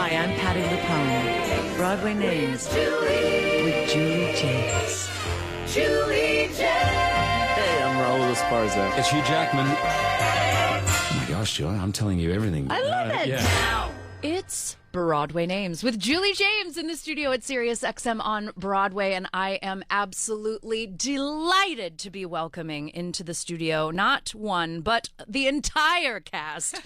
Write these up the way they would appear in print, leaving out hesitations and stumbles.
Hi, I'm Patty LuPone. Broadway Names with Julie James. Julie James. Hey, I'm Raul Esparza. It's Hugh Jackman. Oh my gosh, Joy, I'm telling you everything. I love it. Yeah. It's Broadway Names with Julie James in the studio at Sirius XM on Broadway, and I am absolutely delighted to be welcoming into the studio not one, but the entire cast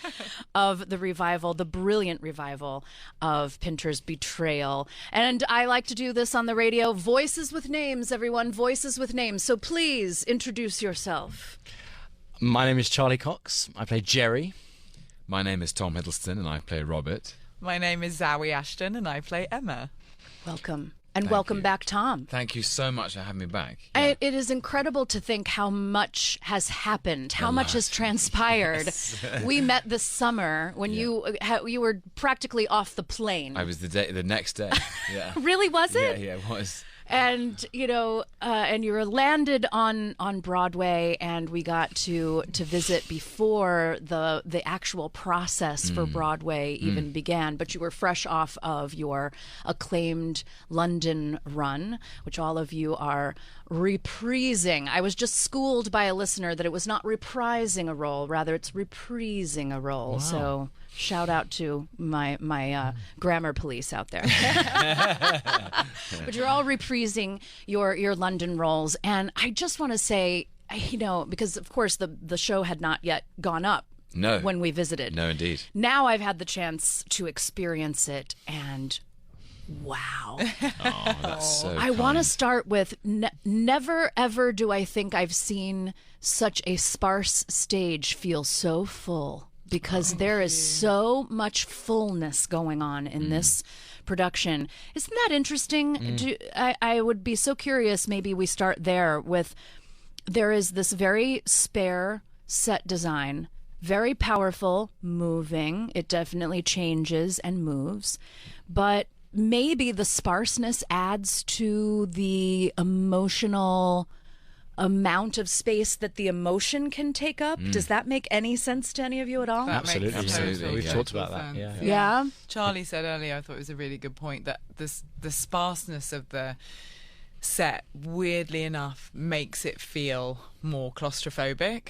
of the revival, the brilliant revival of Pinter's Betrayal. And I like to do this on the radio. Voices with names, everyone. Voices with names. So please introduce yourself. My name is Charlie Cox. I play Jerry. My name is Tom Hiddleston and I play Robert. My name is Zoe Ashton and I play Emma. Welcome. And Thank welcome you. back, Tom. Thank you so much for having me back. It is incredible to think how much has happened, how much has transpired. Yes. We met this summer when you were practically off the plane. I was the next day. Yeah. Really, was it? Yeah, it was. And and you were landed on Broadway, and we got to visit before the actual process for Broadway even began. But you were fresh off of your acclaimed London run, which all of you are reprising. I was just schooled by a listener that it was not reprising a role, rather it's reprising a role. Wow. So shout out to my grammar police out there. But you're all reprising your London roles, and I just want to say, because of course the show had not yet gone up. No. When we visited. No, indeed. Now I've had the chance to experience it, and wow. Oh, that's so I want to kind. start with never ever do I think I've seen such a sparse stage feel so full, because there is so much fullness going on in this production. Isn't that interesting? I would be so curious, maybe we start there with, there is this very spare set design, very powerful, moving. It definitely changes and moves, but maybe the sparseness adds to the emotional amount of space that the emotion can take up. Does that make any sense to any of you at all? That makes Absolutely. total We've talked about sense. that. Yeah. Charlie said earlier, I thought it was a really good point, that the sparseness of the set, weirdly enough, makes it feel more claustrophobic,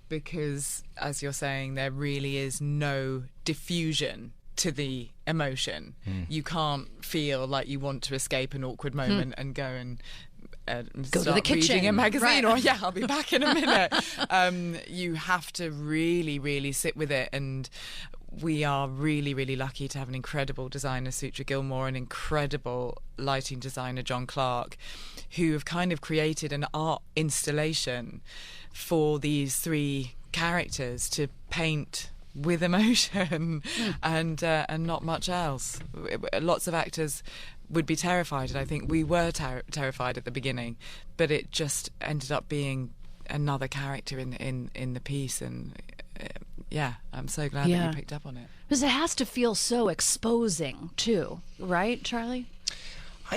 because, as you're saying, there really is no diffusion to the emotion. You can't feel like you want to escape an awkward moment and go and Go to the kitchen. reading a magazine, Right. or I'll be back in a minute. You have to really, really sit with it, and we are really, really lucky to have an incredible designer, Sutra Gilmore, an incredible lighting designer, John Clark, who have kind of created an art installation for these three characters to paint with emotion and not much else. Lots of actors would be terrified, and I think we were terrified at the beginning, but it just ended up being another character in the piece, and I'm so glad that you picked up on it. Because it has to feel so exposing too, right, Charlie?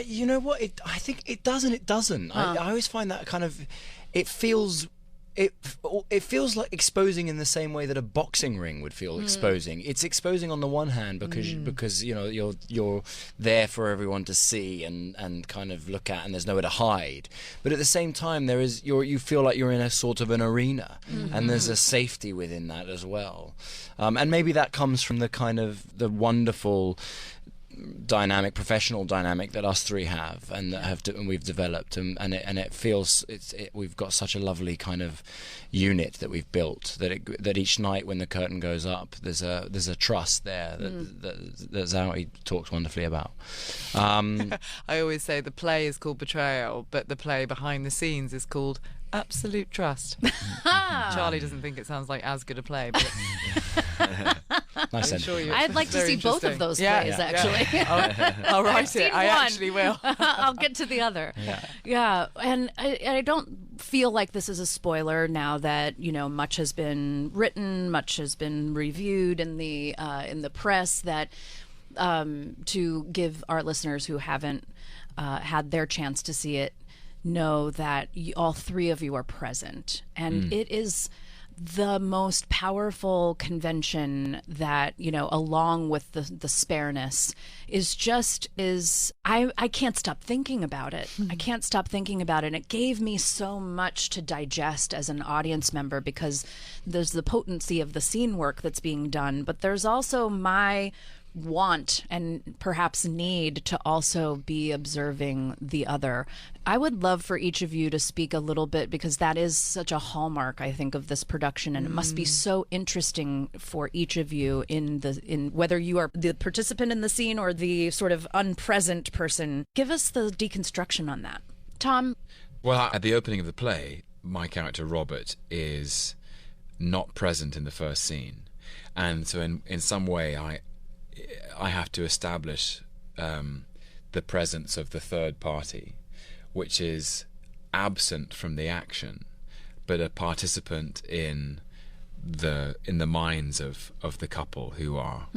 You know what? I think it does and it doesn't. I always find that kind of, it feels like exposing in the same way that a boxing ring would feel exposing. It's exposing on the one hand because you're there for everyone to see and kind of look at, and there's nowhere to hide. But at the same time, you feel like you're in a sort of an arena, and there's a safety within that as well. And maybe that comes from the kind of the wonderful professional dynamic that us three have and we've developed, and it feels we've got such a lovely kind of unit that we've built, that each night when the curtain goes up, there's a trust there that Zoe talks wonderfully about. I always say the play is called Betrayal, but the play behind the scenes is called Absolute Trust. Charlie doesn't think it sounds like as good a play, but Nice. I'd like to see both of those plays, actually. I'll write seen it. I one. actually will. I'll get to the other. Yeah. And I don't feel like this is a spoiler now that, much has been written, much has been reviewed in the press, that to give our listeners who haven't had their chance to see it know that all three of you are present. And it is the most powerful convention that, you know, along with the spareness I can't stop thinking about it. I can't stop thinking about it. And it gave me so much to digest as an audience member, because there's the potency of the scene work that's being done, but there's also my want and perhaps need to also be observing the other. I would love for each of you to speak a little bit, because that is such a hallmark, I think, of this production, and it must be so interesting for each of you in whether you are the participant in the scene or the sort of unpresent person. Give us the deconstruction on that. Tom? Well, at the opening of the play, my character Robert is not present in the first scene, and so in some way I have to establish the presence of the third party, which is absent from the action, but a participant in the minds of the couple who are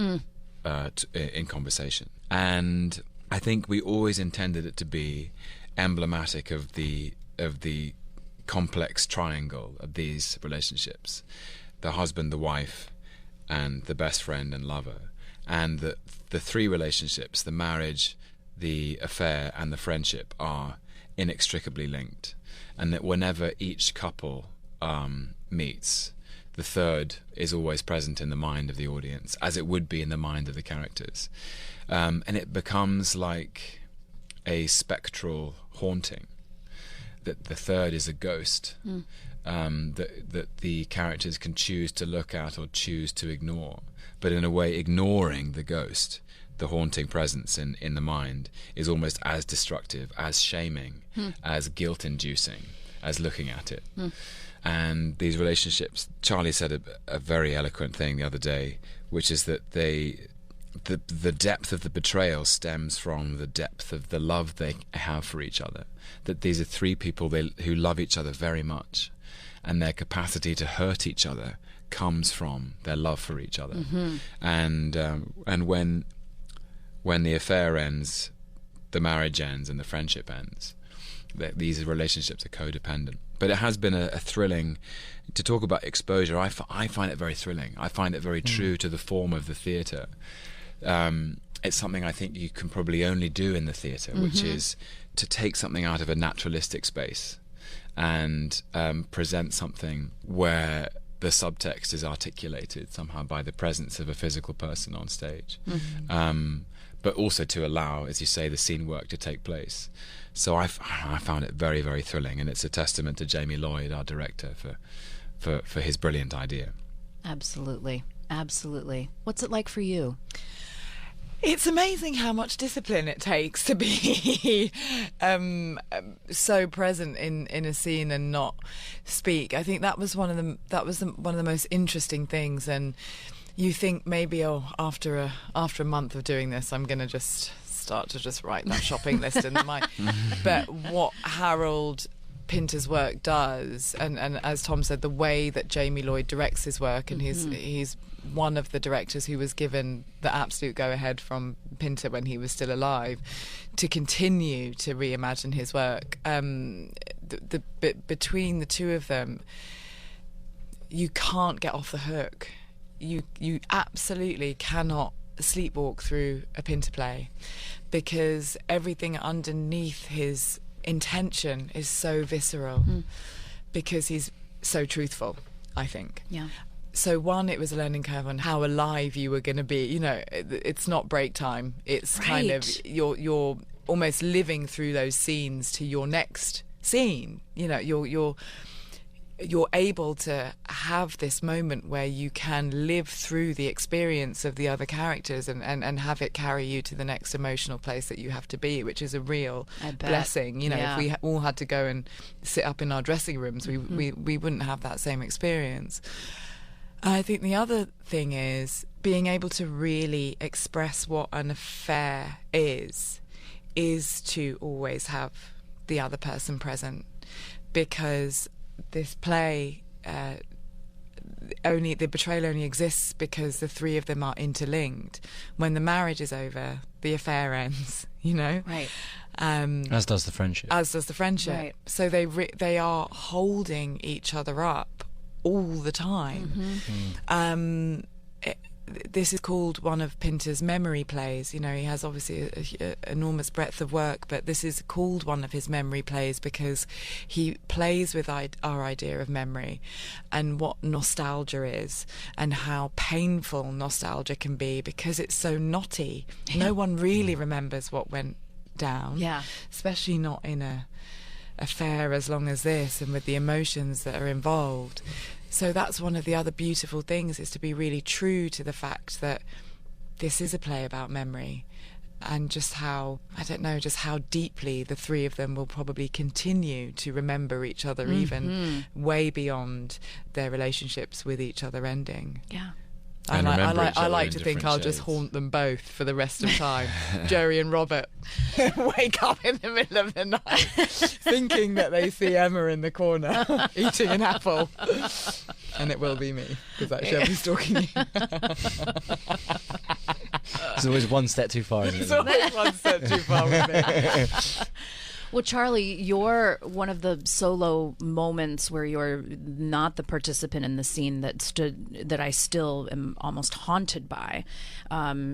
in conversation. And I think we always intended it to be emblematic of the complex triangle of these relationships: the husband, the wife, and the best friend and lover. And the three relationships, the marriage, the affair, and the friendship, are inextricably linked. And that whenever each couple meets, the third is always present in the mind of the audience, as it would be in the mind of the characters. And it becomes like a spectral haunting, that the third is a ghost, that the characters can choose to look at or choose to ignore. But in a way, ignoring the ghost, the haunting presence in the mind, is almost as destructive, as shaming, as guilt-inducing as looking at it. And these relationships, Charlie said a very eloquent thing the other day, which is that the depth of the betrayal stems from the depth of the love they have for each other. That these are three people who love each other very much, and their capacity to hurt each other comes from their love for each other. And when the affair ends, the marriage ends and the friendship ends. These relationships are codependent. But it has been a thrilling, to talk about exposure, I find it very thrilling. I find it very true to the form of the theatre. It's something I think you can probably only do in the theatre, which is to take something out of a naturalistic space and present something where the subtext is articulated somehow by the presence of a physical person on stage. But also to allow, as you say, the scene work to take place. So I found it very, very thrilling, and it's a testament to Jamie Lloyd, our director, for his brilliant idea. Absolutely. Absolutely. What's it like for you? It's amazing how much discipline it takes to be so present in a scene and not speak. I think that was one of the most interesting things. And you think maybe, after a month of doing this, I'm going to just start to just write that shopping list in the mind. But what Harold Pinter's work does, and as Tom said, the way that Jamie Lloyd directs his work, and he's one of the directors who was given the absolute go-ahead from Pinter when he was still alive to continue to reimagine his work. Between the two of them, you can't get off the hook. You absolutely cannot sleepwalk through a Pinter play, because everything underneath his intention is so visceral, because he's so truthful, I think. Yeah. So one, it was a learning curve on how alive you were going to be. You know, it's not break time. It's kind of you're almost living through those scenes to your next scene. You know, you're able to have this moment where you can live through the experience of the other characters and have it carry you to the next emotional place that you have to be, which is a real blessing. You know, if we all had to go and sit up in our dressing rooms, we wouldn't have that same experience. I think the other thing is being able to really express what an affair is to always have the other person present, because this play, the betrayal only exists because the three of them are interlinked. When the marriage is over, the affair ends, you know? Right. As does the friendship. As does the friendship. Right. So they are holding each other up all the time. This is called one of Pinter's memory plays. You know, he has obviously an enormous breadth of work, but this is called one of his memory plays because he plays with our idea of memory and what nostalgia is and how painful nostalgia can be because it's so knotty. No one really remembers what went down, especially not in a affair as long as this and with the emotions that are involved. So that's one of the other beautiful things, is to be really true to the fact that this is a play about memory and just how, I don't know, just how deeply the three of them will probably continue to remember each other, even way beyond their relationships with each other ending. Yeah. And And remember each I other like in to think different I'll just shades. haunt them both for the rest of time. Jerry and Robert wake up in the middle of the night thinking that they see Emma in the corner eating an apple. And it will be me, because actually I'll be stalking you. It's always one step too far, isn't It's it? always one step too far with me. Well, Charlie, you're one of the solo moments where you're not the participant in the scene that I still am almost haunted by.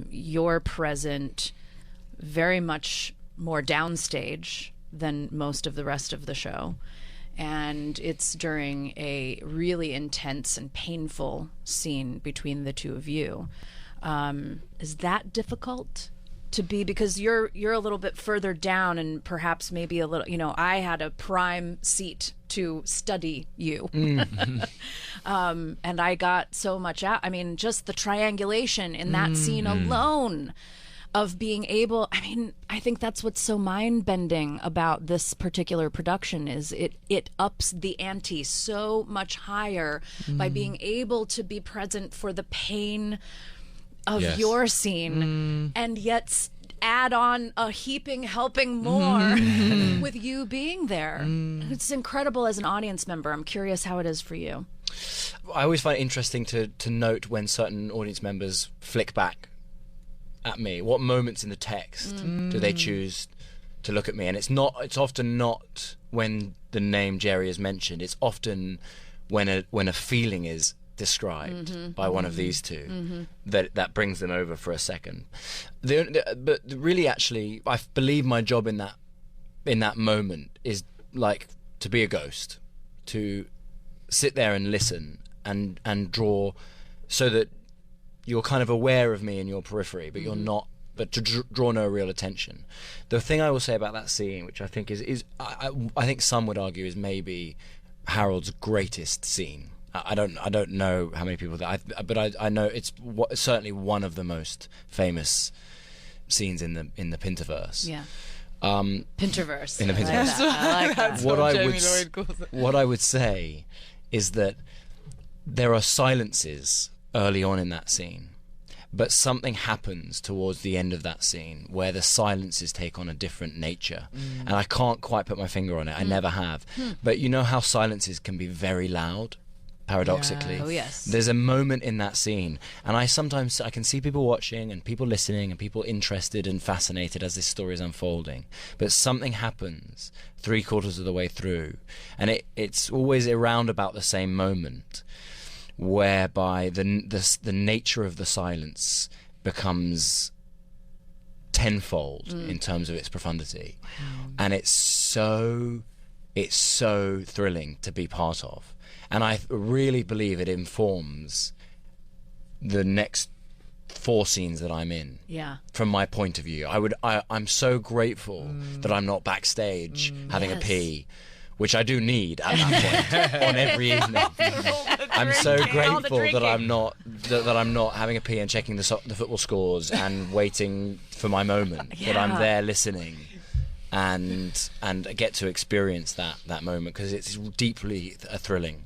You're present very much more downstage than most of the rest of the show. And it's during a really intense and painful scene between the two of you. Is that difficult to be, because you're a little bit further down and perhaps maybe a little, I had a prime seat to study you. And I got so much out. I mean, just the triangulation in that scene alone of being able, I think that's what's so mind-bending about this particular production is it ups the ante so much higher by being able to be present for the pain of your scene and yet add on a heaping helping more with you being there. It's incredible as an audience member. I'm curious how it is for you. I always find it interesting to note when certain audience members flick back at me. What moments in the text do they choose to look at me? And it's often not when the name Jerry is mentioned. It's often when a feeling is described by one of these two that brings them over for a second. But really, actually, I believe my job in that moment is like to be a ghost, to sit there and listen and draw, so that you're kind of aware of me in your periphery, but you're not. But to draw no real attention. The thing I will say about that scene, which I think is I think some would argue is maybe Harold's greatest scene. I don't know how many people but I know it's certainly one of the most famous scenes in the Pinterverse. Yeah. Pinterverse. In the I like Pinterverse. that. I like that. What I would say is that there are silences early on in that scene, but something happens towards the end of that scene where the silences take on a different nature, and I can't quite put my finger on it. I never have. But you know how silences can be very loud, paradoxically. Oh, yes. There's a moment in that scene, and I can see people watching and people listening and people interested and fascinated as this story is unfolding, but something happens 3/4 of the way through, and it's always around about the same moment, whereby the nature of the silence becomes tenfold in terms of its profundity. And it's so thrilling to be part of, and I really believe it informs the next 4 scenes that I'm in. Yeah. From my point of view, I'm so grateful that I'm not backstage having a pee, which I do need at that point on every evening. I'm so grateful that I'm not having a pee and checking the football scores and waiting for my moment. That I'm there listening and get to experience that moment, because it's deeply a thrilling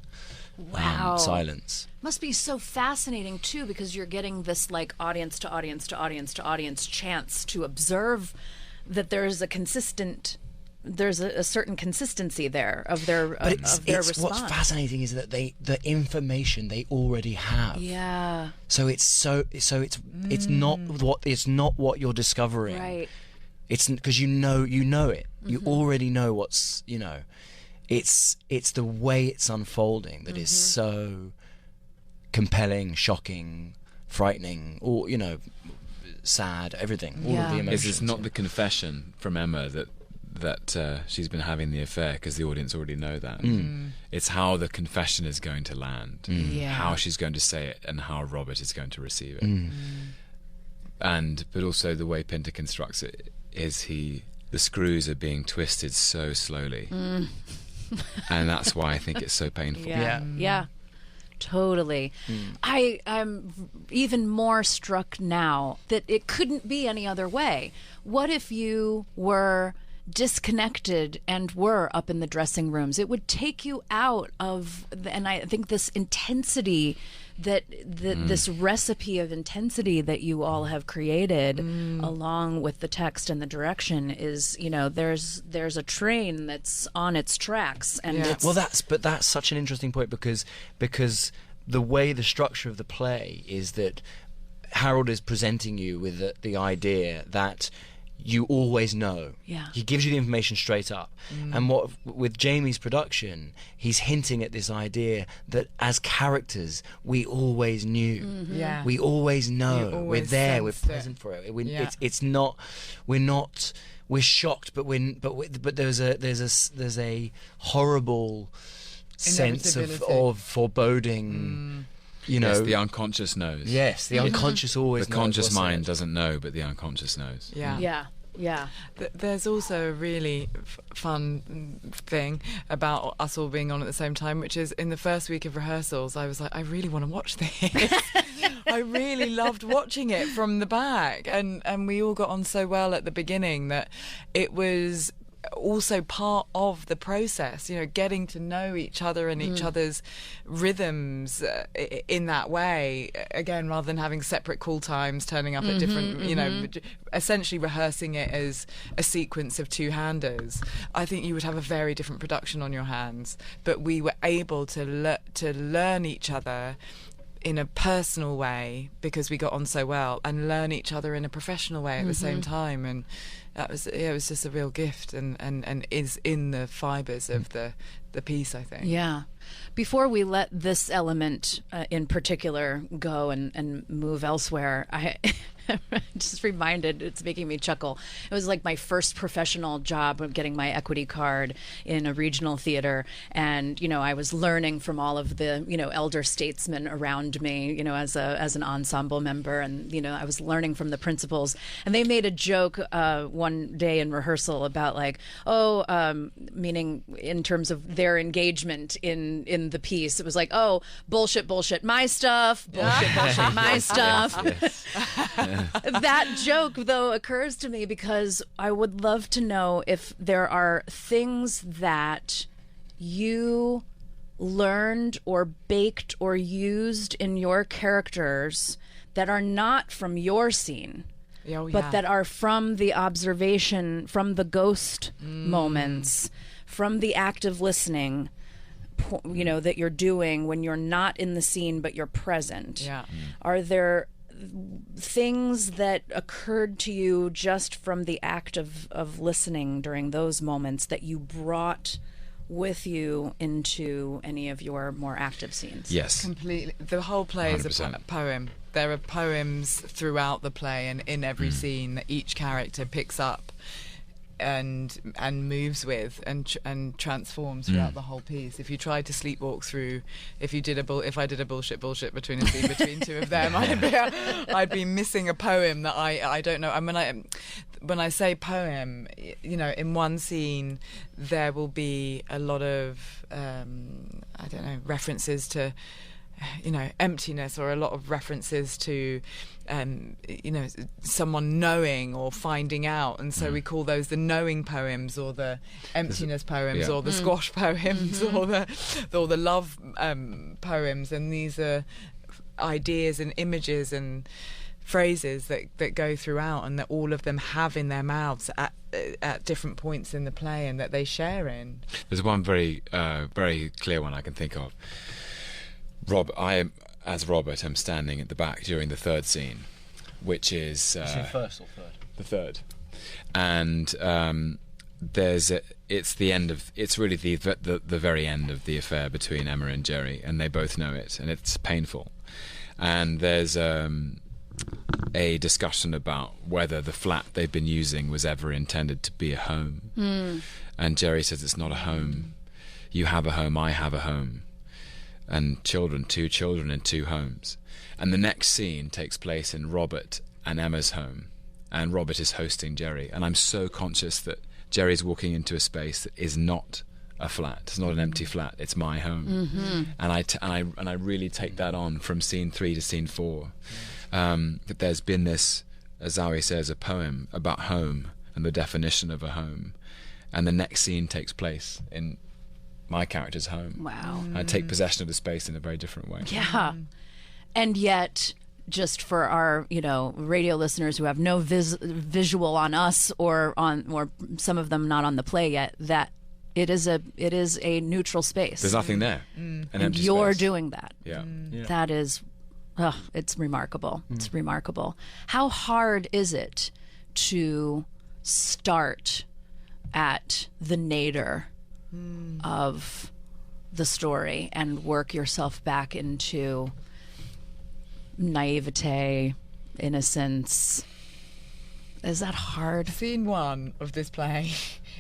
silence. Must be so fascinating too, because you're getting this like audience to audience to audience to audience chance to observe that there's a certain consistency there of their response. What's fascinating is that the information they already have. Yeah. So it's not what you're discovering. Right. It's because you know it. You already know what's it's the way it's unfolding that is so compelling, shocking, frightening, or sad, everything, all of the emotions. It's not the confession from Emma that she's been having the affair, because the audience already know that. It's how the confession is going to land, how she's going to say it, and how Robert is going to receive it. But also the way Pinter constructs it is the screws are being twisted so slowly, and that's why I think it's so painful. Yeah. Totally. I'm even more struck now that it couldn't be any other way. What if you were disconnected and were up in the dressing rooms? It would take you out of, and I think this intensity, this recipe of intensity that you all have created, along with the text and the direction, is, there's a train that's on its tracks, and that's such an interesting point, because the way the structure of the play is that Harold is presenting you with the idea that you always know. Yeah. He gives you the information straight up. And with Jamie's production, he's hinting at this idea that as characters, we always knew. Yeah. We always know. You always we're there. We're sensed it. present for it. It's not. We're shocked, but there's a horrible sense of foreboding. Yes, the unconscious knows. Yes, the unconscious always knows. The conscious mind doesn't know, but the unconscious knows. Yeah. There's also a really fun thing about us all being on at the same time, which is in the first week of rehearsals, I was like, I really want to watch this. I really loved watching it from the back, and we all got on so well at the beginning that it was also part of the process, getting to know each other and each other's rhythms in that way, again, rather than having separate call times, turning up at different, essentially rehearsing it as a sequence of two-handers. I think you would have a very different production on your hands, but we were able to learn each other in a personal way because we got on so well, and learn each other in a professional way at the same time, and that was it was just a real gift, and is in the fibres of the piece, I think. Yeah. Before we let this element in particular go and move elsewhere, I just reminded, it's making me chuckle. It was like my first professional job of getting my equity card in a regional theater. And, I was learning from all of the, elder statesmen around me, as an ensemble member. And, I was learning from the principals. And they made a joke one day in rehearsal about meaning in terms of their engagement in the piece. It was like, oh, bullshit, my stuff, bullshit, my stuff. That joke, though, occurs to me because I would love to know if there are things that you learned or baked or used in your characters that are not from your scene, but that are from the observation, from the ghost moments, from the active listening, that you're doing when you're not in the scene but you're present. Yeah. Are there things that occurred to you just from the act of listening during those moments that you brought with you into any of your more active scenes? Yes. Completely. The whole play 100%. is a poem. There are poems throughout the play and in every scene that each character picks up and moves with and transforms throughout the whole piece. If you tried to sleepwalk through, if I did a bullshit between a scene between two of them, I'd be missing a poem that I don't know. And when I say poem, in one scene there will be a lot of references to emptiness, or a lot of references to someone knowing or finding out, and so we call those the knowing poems, or the emptiness poems, or the squash poems, or the love poems. And these are ideas and images and phrases that go throughout, and that all of them have in their mouths at different points in the play, and that they share in. There's one very very clear one I can think of. As Robert, I'm standing at the back during the third scene, which is first or third? The third, and it's really the very end of the affair between Emma and Jerry, and they both know it, and it's painful. And there's a discussion about whether the flat they've been using was ever intended to be a home. And Jerry says it's not a home. You have a home, I have a home, and two children in two homes. And the next scene takes place in Robert and Emma's home, and Robert is hosting Jerry, and I'm so conscious that Jerry's walking into a space that is not a flat. It's not an empty flat. It's my home. And I really take that on from scene 3 to scene 4. That there's been this, as Zoe says, a poem about home and the definition of a home, and the next scene takes place in my character's home. Wow. I take possession of the space in a very different way. Yeah. And yet, just for our, radio listeners who have no visual on us or some of them not on the play yet, that it is a neutral space. There's nothing there. An And empty you're space. doing that. Yeah. That is, it's remarkable. It's remarkable. How hard is it to start at the nadir of the story and work yourself back into naivete, innocence? Is that hard? Scene 1 of this play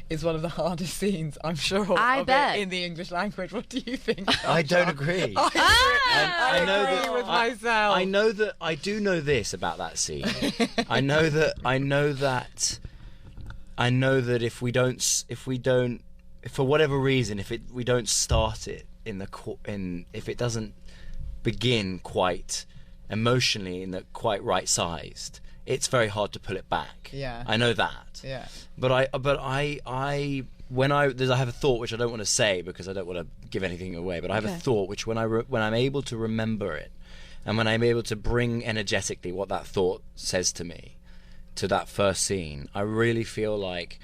is one of the hardest scenes, I'm sure, I bet. in the English language. What do you think? I don't agree. I know agree that- with myself. I know that I do know this about that scene. I know that if we don't, for whatever reason, we don't start it if it doesn't begin quite emotionally in the quite right sized, it's very hard to pull it back. Yeah. I know that. Yeah. But I have a thought which I don't want to say because I don't want to give anything away. But I have a thought which when I'm able to remember it, and when I'm able to bring energetically what that thought says to me, to that first scene, I really feel like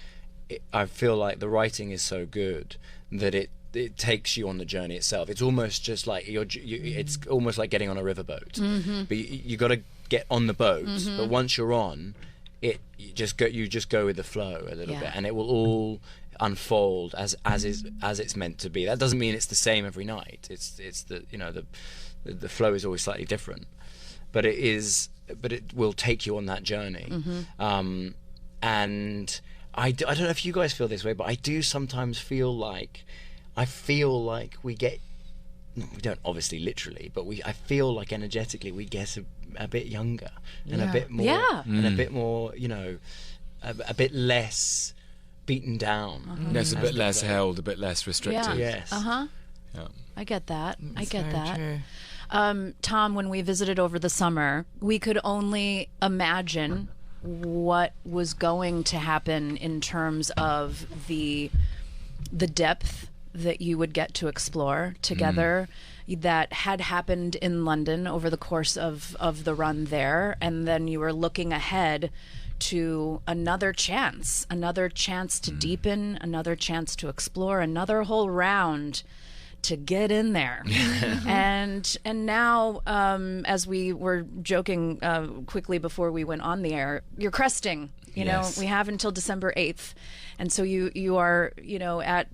the writing is so good that it takes you on the journey itself. It's almost just like it's almost like getting on a riverboat. But you got to get on the boat. But once you're on it, you just go with the flow a little bit, and it will all unfold as it's meant to be. That doesn't mean it's the same every night. It's the flow is always slightly different, but it will take you on that journey. And I don't know if you guys feel this way, but I do sometimes feel like we don't obviously literally, but I feel like energetically we get a bit younger and a bit more, and a bit more, a bit less beaten down. There's a bit less held, a bit less restricted. Yes. Yeah. I get that. I It's get very that. true. Tom, when we visited over the summer, we could only imagine what was going to happen in terms of the depth that you would get to explore together that had happened in London over the course of the run there, and then you were looking ahead to another chance to deepen, another chance to explore, another whole round to get in there. and now, as we were joking quickly before we went on the air, you're cresting. Yes. We have until December 8th. And so you are, at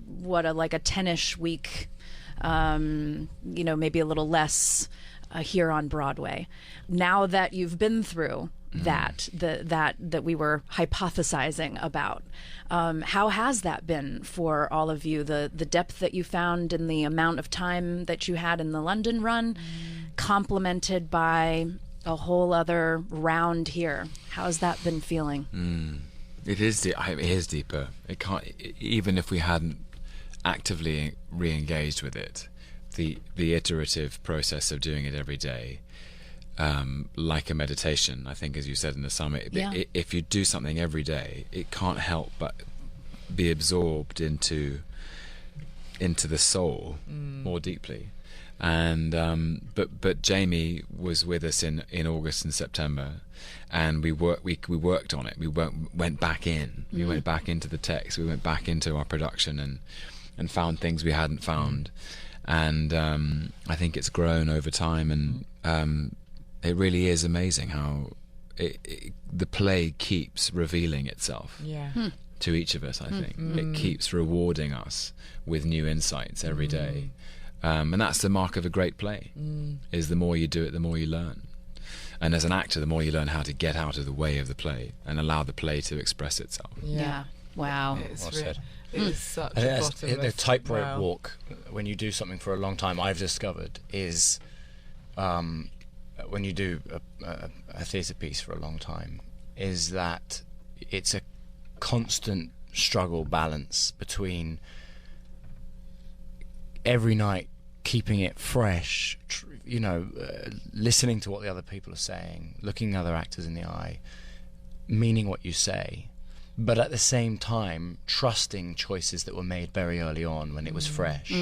like a 10-ish week, maybe a little less here on Broadway. Now that you've been through that we were hypothesizing about, how has that been for all of you? The depth that you found in the amount of time that you had in the London run, complemented by a whole other round here. How's that been feeling? It is deeper. It can't, even if we hadn't actively re-engaged with it, the iterative process of doing it every day, like a meditation, I think, as you said in the summer, if you do something every day, it can't help but be absorbed into the soul more deeply. And but Jamie was with us in August and September, and we worked on it. We went back in. We went back into the text. We went back into our production and found things we hadn't found. And I think it's grown over time, and it really is amazing how the play keeps revealing itself. Yeah. to each of us, I think. It keeps rewarding us with new insights every day. And that's the mark of a great play, is the more you do it, the more you learn. And as an actor, the more you learn how to get out of the way of the play and allow the play to express itself. Yeah. Wow. Well said. It is such a The bottomless tightrope walk, when you do something for a long time, I've discovered, is when you do a theatre piece for a long time, is that it's a constant struggle balance between every night keeping it fresh, listening to what the other people are saying, looking other actors in the eye, meaning what you say, but at the same time trusting choices that were made very early on when it was fresh,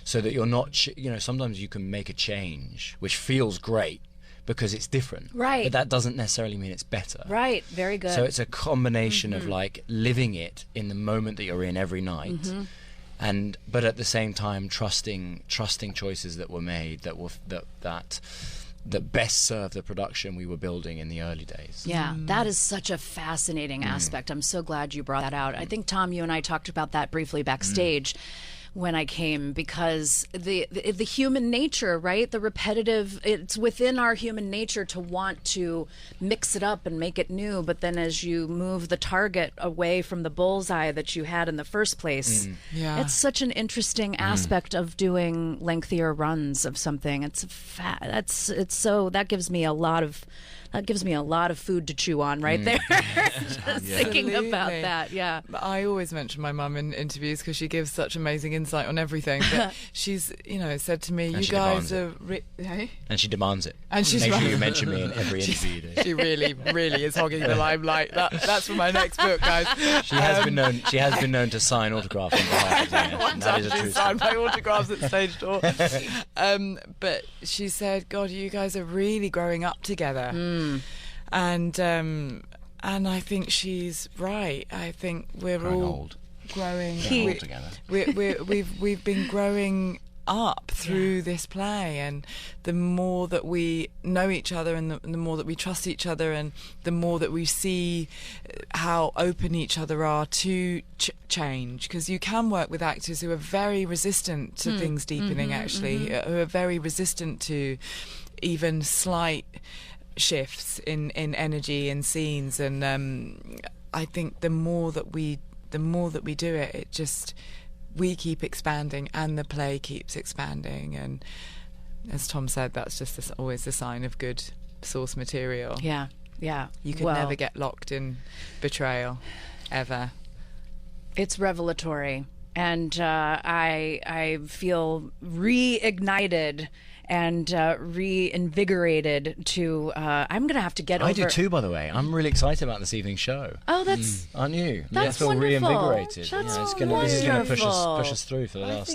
so that you're not sometimes you can make a change which feels great because it's different, right, but that doesn't necessarily mean it's better, right. Very good. So it's a combination of like living it in the moment that you're in every night, but at the same time trusting choices that were made that best serve the production we were building in the early days. Yeah, that is such a fascinating aspect. I'm so glad you brought that out. I think, Tom, you and I talked about that briefly backstage when I came, because the human nature, right? The repetitive, it's within our human nature to want to mix it up and make it new, but then as you move the target away from the bullseye that you had in the first place, it's such an interesting aspect of doing lengthier runs of something. That gives me a lot of food to chew on right there. Just thinking about that. Yeah. I always mention my mum in interviews because she gives such amazing insight on everything. But she's, said to me, "You guys are," and she demands it. And she's make sure you mention me in every interview you do. She really, really is hogging the limelight. That's for my next book, guys. She has been known to sign autographs on behalf of Zane. That is a true signed story. my autographs at stage door. But she said, "God, you guys are really growing up together." And I think she's right. I think we're all old. growing. Old together. We've been growing up through this play, and the more that we know each other, and the more that we trust each other, and the more that we see how open each other are to change, because you can work with actors who are very resistant to things deepening, who are very resistant to even slight shifts in energy and scenes, and I think the more that we do it, we keep expanding and the play keeps expanding, and as Tom said, that's just always a sign of good source material. Yeah. You could never get locked in Betrayal, ever. It's revelatory, and I feel reignited and reinvigorated to I'm gonna have to get over. I do too, by the way. I'm really excited about this evening's show. Oh, that's aren't you? That's I feel wonderful. reinvigorated. That's This is gonna push wonderful. us through for the last. I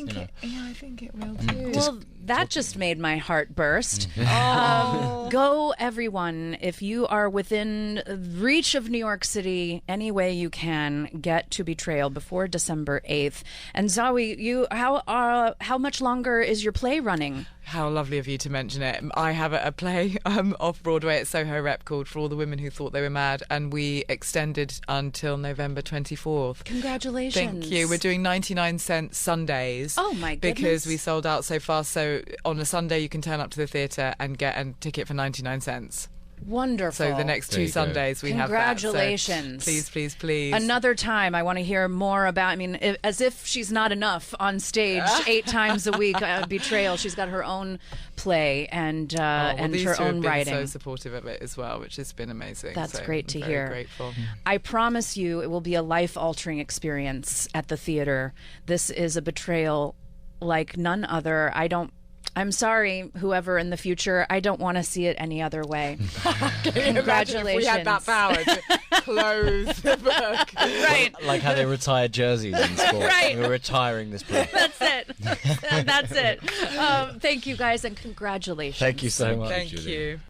think it will too. Well, that just made my heart burst. Go, everyone, if you are within reach of New York City, any way you can, get to Betrayal before December 8th. And Zawi, how much longer is your play running? How lovely of you to mention it. I have a play off Broadway at Soho Rep called For All the Women Who Thought They Were Mad, and we extended until November 24th. Congratulations. Thank you. We're doing 99-cent Sundays. Oh, my goodness. Because we sold out so fast. So on a Sunday, you can turn up to the theatre and get a ticket for 99 cents. Wonderful. So the next two Sundays we have that. Congratulations. So please. Another time, I want to hear more about, as if she's not enough on stage 8 times a week, Betrayal. She's got her own play and these her two own have been writing. so supportive of it as well, which has been amazing. That's so great to I'm hear. Very grateful. I promise you it will be a life-altering experience at the theater. This is a betrayal like none other. I'm sorry, whoever in the future, I don't want to see it any other way. Congratulations. If we had that power to close the book. Right. Like how they retired jerseys in sport. Right. We're retiring this book. That's it. That's it. Thank you, guys, and congratulations. Thank you so much. Thank you.